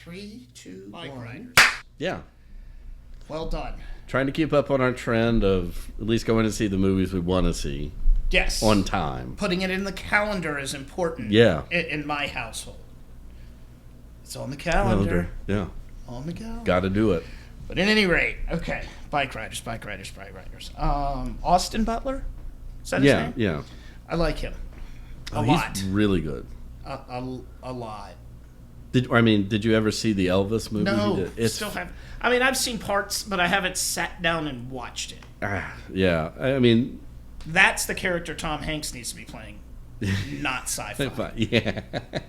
Three, two, Bike one. riders. Yeah. Well done. Trying to keep up on our trend of at least going to see the movies we want to see Yes. on time. Putting it in the calendar is important. Yeah. In my household. It's on the calendar. Yeah. On the calendar. Got to do it. But at any rate, okay. Bike riders. Austin Butler? Is that his Yeah. name? Yeah. I like him. A Oh, lot. He's really good. A lot. Did you ever see the Elvis movie? No. It's Still have. I mean, I've seen parts, but I haven't sat down and watched it. yeah. I mean, That's the character Tom Hanks needs to be playing, not sci-fi. yeah.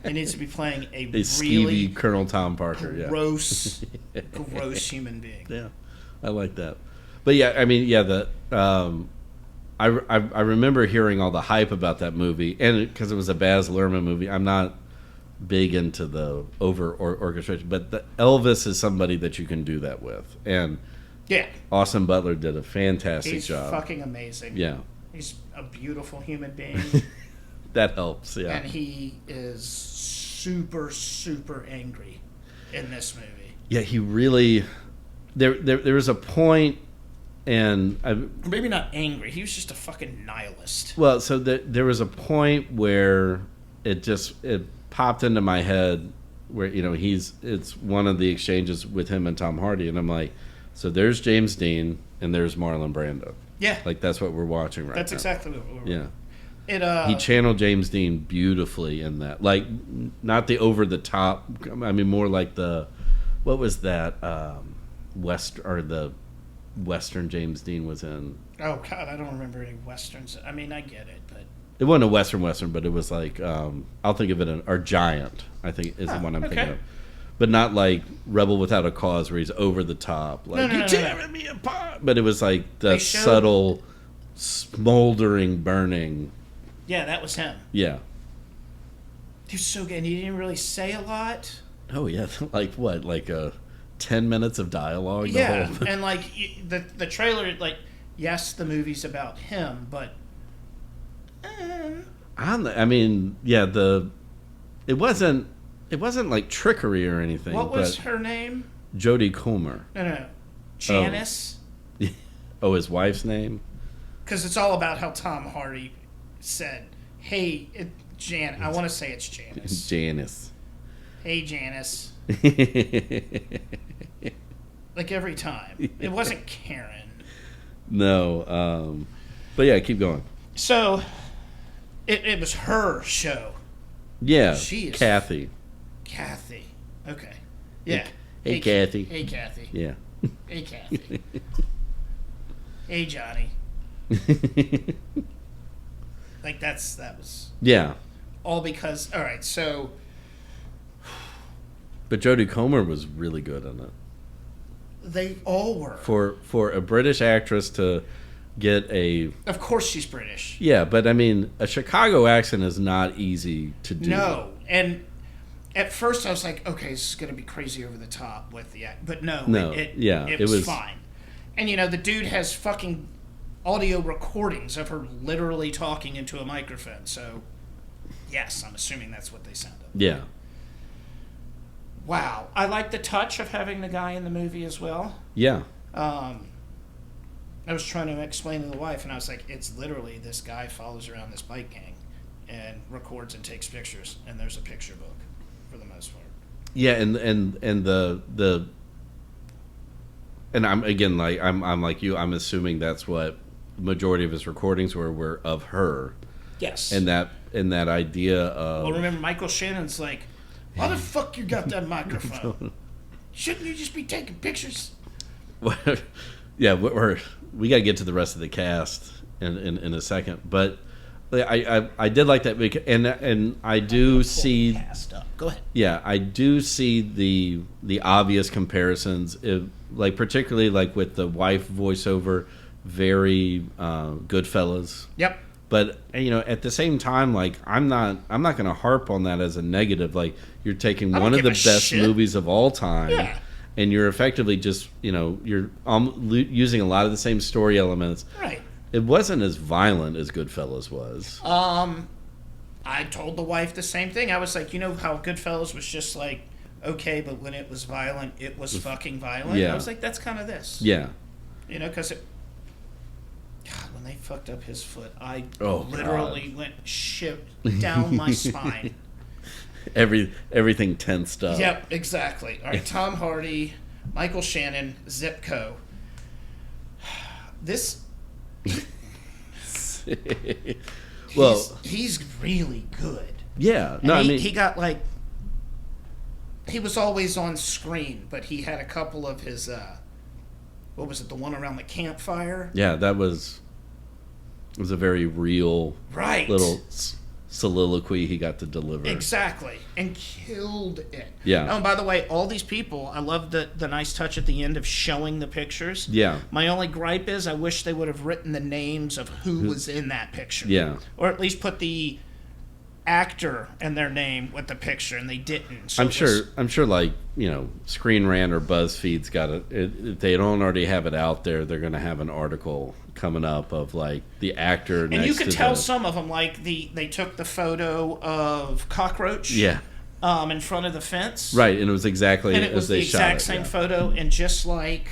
He needs to be playing a A skeevy really Colonel Tom Parker. Yeah. gross, gross human being. Yeah, I like that. But yeah, I mean, yeah, I remember hearing all the hype about that movie, and because it was a Baz Luhrmann movie, I'm not big into the orchestration, but the Elvis is somebody that you can do that with, and Yeah, Austin Butler did a fantastic he's job. fucking amazing. Yeah, He's a beautiful human being, that helps. Yeah, and he is super, super angry in this movie. yeah, he really. There was a point, and Maybe not angry. He was just a fucking nihilist. well, so there was a point where it popped into my head where it's one of the exchanges with him and Tom Hardy, and I'm like, so there's James Dean and there's Marlon Brando. Yeah, Like that's what we're watching right that's now. exactly what we're. Yeah. It He channeled James Dean beautifully in that. Like not the over the top, I mean more like what was that the Western James Dean was in. Oh God, I don't remember any westerns. I mean, I get it, but It wasn't a Western, but it was like I'll think of it or Giant. I think is the one I'm thinking of, but not like Rebel Without a Cause where he's over the top, like No. you tearing me apart. But it was like the They showed- subtle, smoldering, burning. yeah, that was him. Yeah. He was so good. And he didn't really say a lot. Oh yeah, like what? Like 10 minutes of dialogue. Yeah, The whole and like the trailer, like yes, the movie's about him, but I mean, yeah, it wasn't like trickery or anything. what was but her name? Jodie Comer. No, Janice. Oh, his wife's name. Because it's all about how Tom Hardy said, "Hey, I want to say it's Janice. Janice. Hey, Janice." Like every time, it wasn't Karen. No, but yeah, keep going. So, it was her show. Yeah, She is- Kathy. Kathy. Okay. Yeah. Hey, Kathy. Hey, Kathy. Yeah. Hey, Kathy. Hey, Johnny. Like that was Yeah, all because. All right, so but Jodie Comer was really good in it. they all were. For a British actress to get a Of course, she's British. yeah, but I mean, a Chicago accent is not easy to do. No, and at first I was like, okay, this is going to be crazy over the top with the act, but no, No, it it was was- fine. And the dude has fucking audio recordings of her literally talking into a microphone. So, yes, I'm assuming that's what they sounded. Yeah. Wow, I like the touch of having the guy in the movie as well. Yeah. I was trying to explain to the wife, and I was like, it's literally this guy follows around this bike gang and records and takes pictures, and there's a picture book for the most part. Yeah, and the and I'm again like I'm like you. I'm assuming that's what the majority of his recordings were of her, Yes. and that idea of Well, remember, Michael Shannon's like, why the fuck you got that microphone? Shouldn't you just be taking pictures? yeah, we got to get to the rest of the cast in a second, but I did like that and I do see Cast up. Go ahead. yeah, I do see the obvious comparisons, like particularly like with the wife voiceover, very Goodfellas. Yep. But at the same time, like I'm not going to harp on that as a negative. Like you're taking I don't one of give the a best shit. movies of all time, Yeah. and you're effectively just you're using a lot of the same story elements. Right. It wasn't as violent as Goodfellas was. I told the wife the same thing. I was like, how Goodfellas was just like okay, but when it was violent, it was fucking violent. Yeah. I was like, that's kind of this. Yeah. You know, because God, when they fucked up his foot, I Oh, literally God. went shit down my spine. Everything tensed up. Yep, exactly. All right, Tom Hardy, Michael Shannon, Zipco. This. Well, he's really good. yeah. And No, I mean, he got like. He was always on screen, but he had a couple of his. What was it? The one around the campfire. yeah, that was. It was a very real Right. little soliloquy he got to deliver. Exactly, and killed it. Yeah. Oh, and by the way, all these people, I love the nice touch at the end of showing the pictures. Yeah. My only gripe is I wish they would have written the names of who was in that picture. Yeah. Or at least put the actor and their name with the picture, and they didn't. So I'm sure, like, Screen Rant or BuzzFeed's got it. If they don't already have it out there, they're going to have an article coming up of like the actor And next you could to tell the, some of them, like they took the photo of Cockroach. Yeah. In front of the fence. Right, and it was exactly And it was as they the shot exact it. same Yeah. photo, and just like,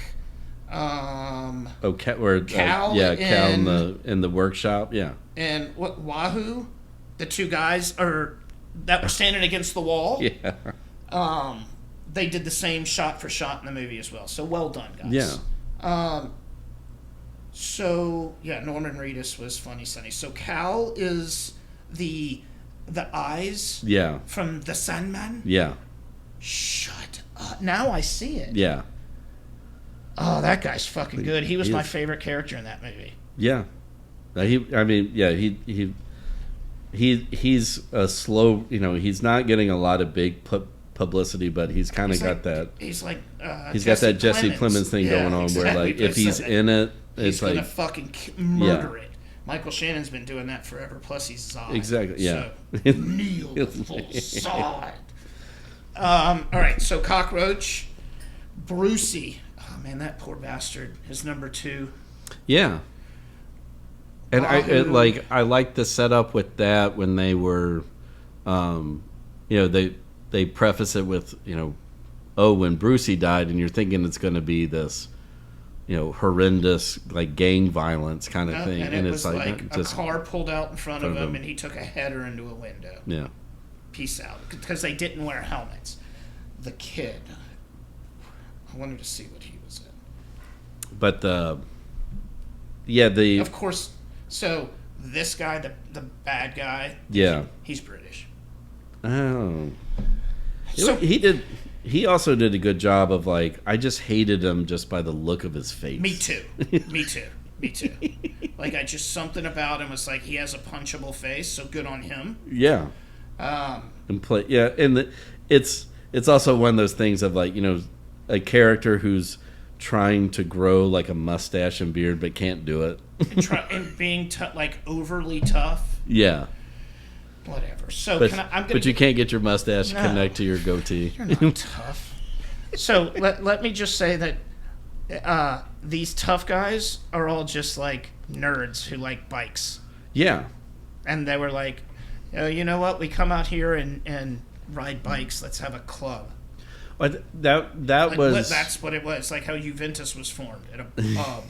Oh, Cal Cal in the workshop. Yeah. and what Wahoo, the two guys that were standing against the wall. Yeah. They did the same shot for shot in the movie as well. So well done, guys. Yeah. So yeah, Norman Reedus was funny, Sonny. So Cal is the eyes Yeah. from the Sandman. Yeah. Shut up! Now I see it. Yeah. Oh, that guy's fucking good. He was He my is. favorite character in that movie. Yeah. He's a slow, he's not getting a lot of big publicity, but he's kind of He's got like- that. He's like He's got that Jesse Plemons thing Yeah, going on exactly. where, like, if he's in it, he's it's gonna like, fucking murder it. Michael Shannon's been doing that forever. Plus, he's Zod. Exactly, yeah. So, kneel before Zod. All right. So Cockroach, Brucey. Oh man, that poor bastard. His number 2. yeah. And Wahoo. I like the setup with that when they were, they preface it with, when Brucey died, and you're thinking it's going to be this, horrendous, like, gang violence kind of thing, And and it it's was like, like a car pulled out in front of front of him, him. and he took a header into a window. yeah. Peace out. Because they didn't wear helmets. The kid. I wanted to see what he was in. But the Of course. So this guy, the bad guy. Yeah. He's British. Oh. So He also did a good job of, like, I just hated him just by the look of his face. me too. Me too. Me too. Like something about him was like he has a punchable face. So good on him. Yeah. And play, yeah, and it's also one of those things of, like, a character who's trying to grow like a mustache and beard but can't do it. And being like overly tough. Yeah. Whatever. So But, I'm gonna. but you can't get your mustache No. to connect to your goatee. You're not tough. So let me just say that these tough guys are all just like nerds who like bikes, Yeah. and they were like, oh, you know what? We come out here and ride bikes. Let's have a club. But that Like, was that's what it was. Like how Juventus was formed at a pub.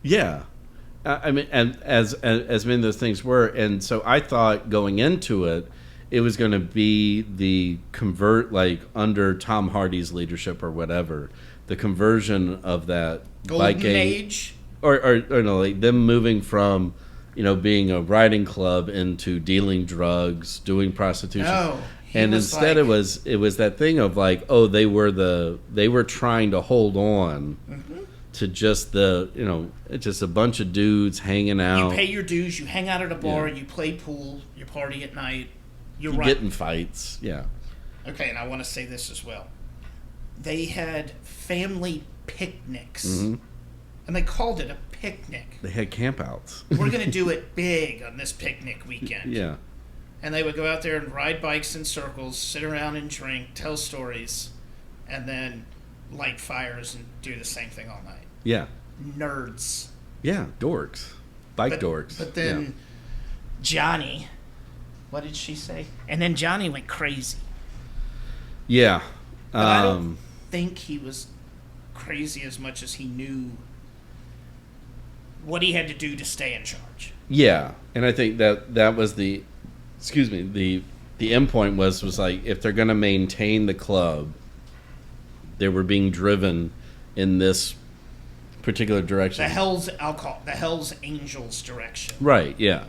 yeah. I mean, and as many of those things were, and so I thought going into it, it was going to be the convert, like, under Tom Hardy's leadership or whatever, the conversion of that Golden biking, Age. or no, like them moving from, being a riding club into dealing drugs, doing prostitution. No, he and was instead like- it was that thing of, like, oh, they were trying to hold on to just just a bunch of dudes hanging out. You pay your dues. You hang out at a bar. Yeah. You play pool. You party at night. You're You right. get in fights. Yeah. Okay, and I want to say this as well. They had family picnics, Mm-hmm. and they called it a picnic. They had campouts. We're going to do it big on this picnic weekend. Yeah. And they would go out there and ride bikes in circles, sit around and drink, tell stories, and then light fires and do the same thing all night. Yeah. Nerds. Yeah. Dorks. Bike dorks. But then Johnny, what did she say? And then Johnny went crazy. Yeah. But I don't think he was crazy as much as he knew what he had to do to stay in charge. Yeah, and I think that was the, excuse me, the end point was like, if they're going to maintain the club, they were being driven in this particular direction. The Hell's Angels direction. Right. Yeah.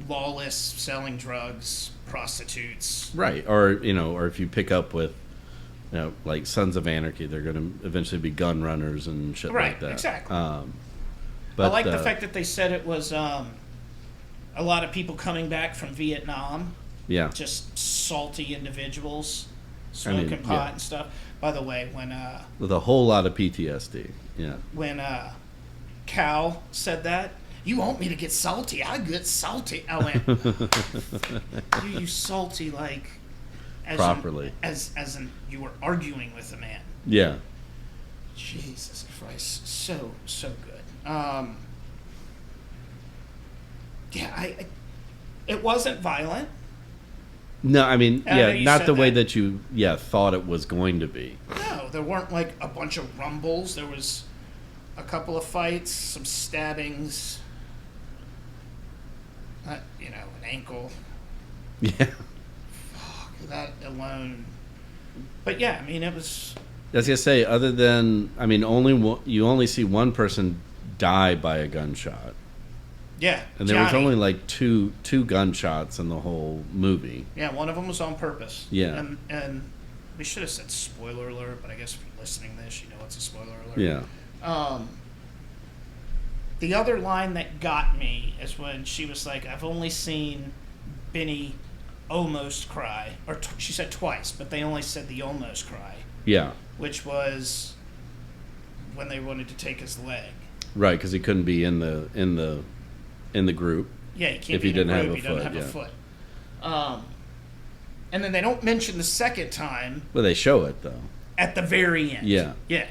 Lawless, selling drugs, prostitutes. Right. Or or if you pick up with, like Sons of Anarchy, they're going to eventually be gun runners and shit like that. Right. Exactly. But I like the fact that they said it was a lot of people coming back from Vietnam. Yeah. Just salty individuals smoking pot and stuff. By the way, with a whole lot of PTSD. Yeah. When Cal said that, you want me to get salty? I get salty. I went, you salty like as properly as in you were arguing with a man. Yeah. Jesus Christ, so good. It wasn't violent. No, I mean, not the way that that you thought it was going to be. No, there weren't like a bunch of rumbles. There was a couple of fights, some stabbings, an ankle. Yeah. Fuck, that alone. But yeah, I mean, it was. I was gonna say, other than, I mean, you only see one person die by a gunshot. Yeah, and there was only like two gunshots in the whole movie. Yeah, one of them was on purpose. Yeah, and we should have said spoiler alert, but I guess if you're listening to this, you know it's a spoiler alert. Yeah. The other line that got me is when she was like, "I've only seen Benny almost cry," or she said twice, but they only said the almost cry. Yeah. Which was when they wanted to take his leg. Right, because he couldn't be in the group. Yeah, he can't if be he in didn't a have group. a He foot. doesn't have a foot. And then they don't mention the second time. Well, they show it though. At the very end. Yeah. Yeah.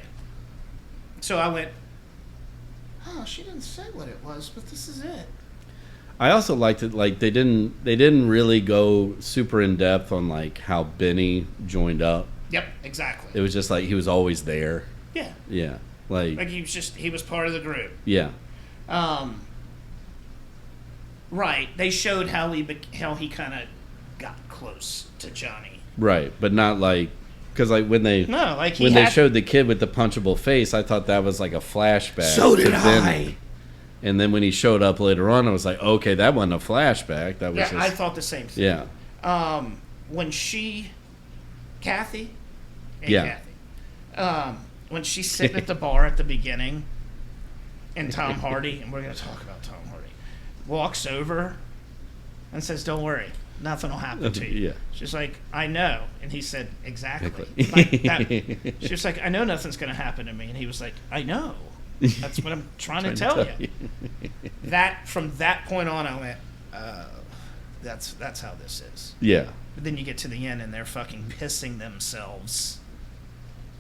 So I went, oh, she didn't say what it was, but this is it. I also liked it. Like they didn't really go super in depth on like how Benny joined up. Yep, exactly. It was just like he was always there. Yeah. Yeah. Like he was part of the group. Yeah. Right. They showed how he kind of got close to Johnny. Right, but not like, because like when they showed the kid with the punchable face, I thought that was like a flashback. So did I. And then when he showed up later on, I was like, okay, that wasn't a flashback. That was I thought the same thing. Yeah. When Kathy. When she's sitting at the bar at the beginning, and Tom Hardy, and we're going to talk about Tom Hardy, walks over and says, "Don't worry, nothing will happen to you." Yeah. She's like, "I know," and he said, "Exactly." She was like, "I know nothing's going to happen to me," and he was like, "I know. That's what I'm trying to tell you." That from that point on, I went, "That's how this is." Yeah. But then you get to the end, and they're fucking pissing themselves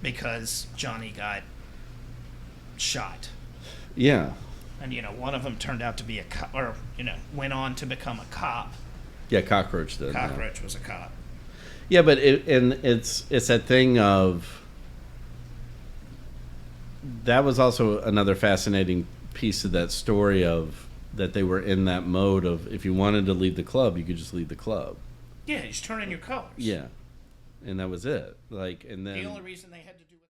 because Johnny got shot. Yeah. And, one of them turned out to be a cop, or, went on to become a cop. Yeah, Cockroach did. Cockroach was a cop. Yeah, but it's that thing of, that was also another fascinating piece of that story of, that they were in that mode of, if you wanted to leave the club, you could just leave the club. Yeah, you just turn in your colors. Yeah. And that was it. Like, and then the only reason they had to